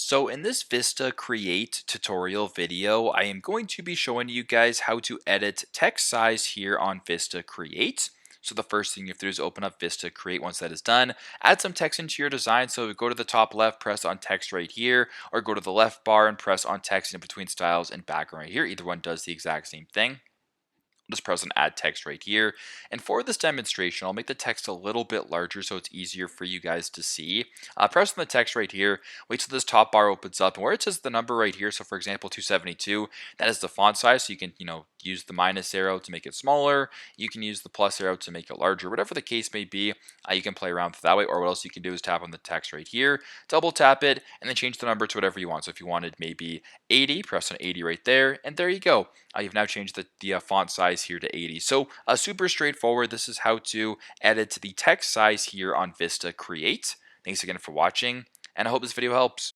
So in this Vista Create tutorial video, I am going to be showing you guys how to edit text size here on Vista Create. So the first thing you have to do is open up Vista Create. Once that is done, add some text into your design. So go to the top left, press on text right here, or go to the left bar and press on text in between styles and background right here. Either one does the exact same thing. Just press on add text right here. And for this demonstration, I'll make the text a little bit larger so it's easier for you guys to see. Press on the text right here, wait till this top bar opens up, and where it says the number right here, so for example 272, that is the font size. So you can use the minus arrow to make it smaller, you can use the plus arrow to make it larger, whatever the case may be. You can play around with that way, or what else you can do is tap on the text right here, double tap it, and then change the number to whatever you want. So if you wanted maybe 80, press on 80 right there, and there you go. You've now changed the font size here to 80. So super straightforward. This is how to edit the text size here on Vista Create. Thanks again for watching, and I hope this video helps.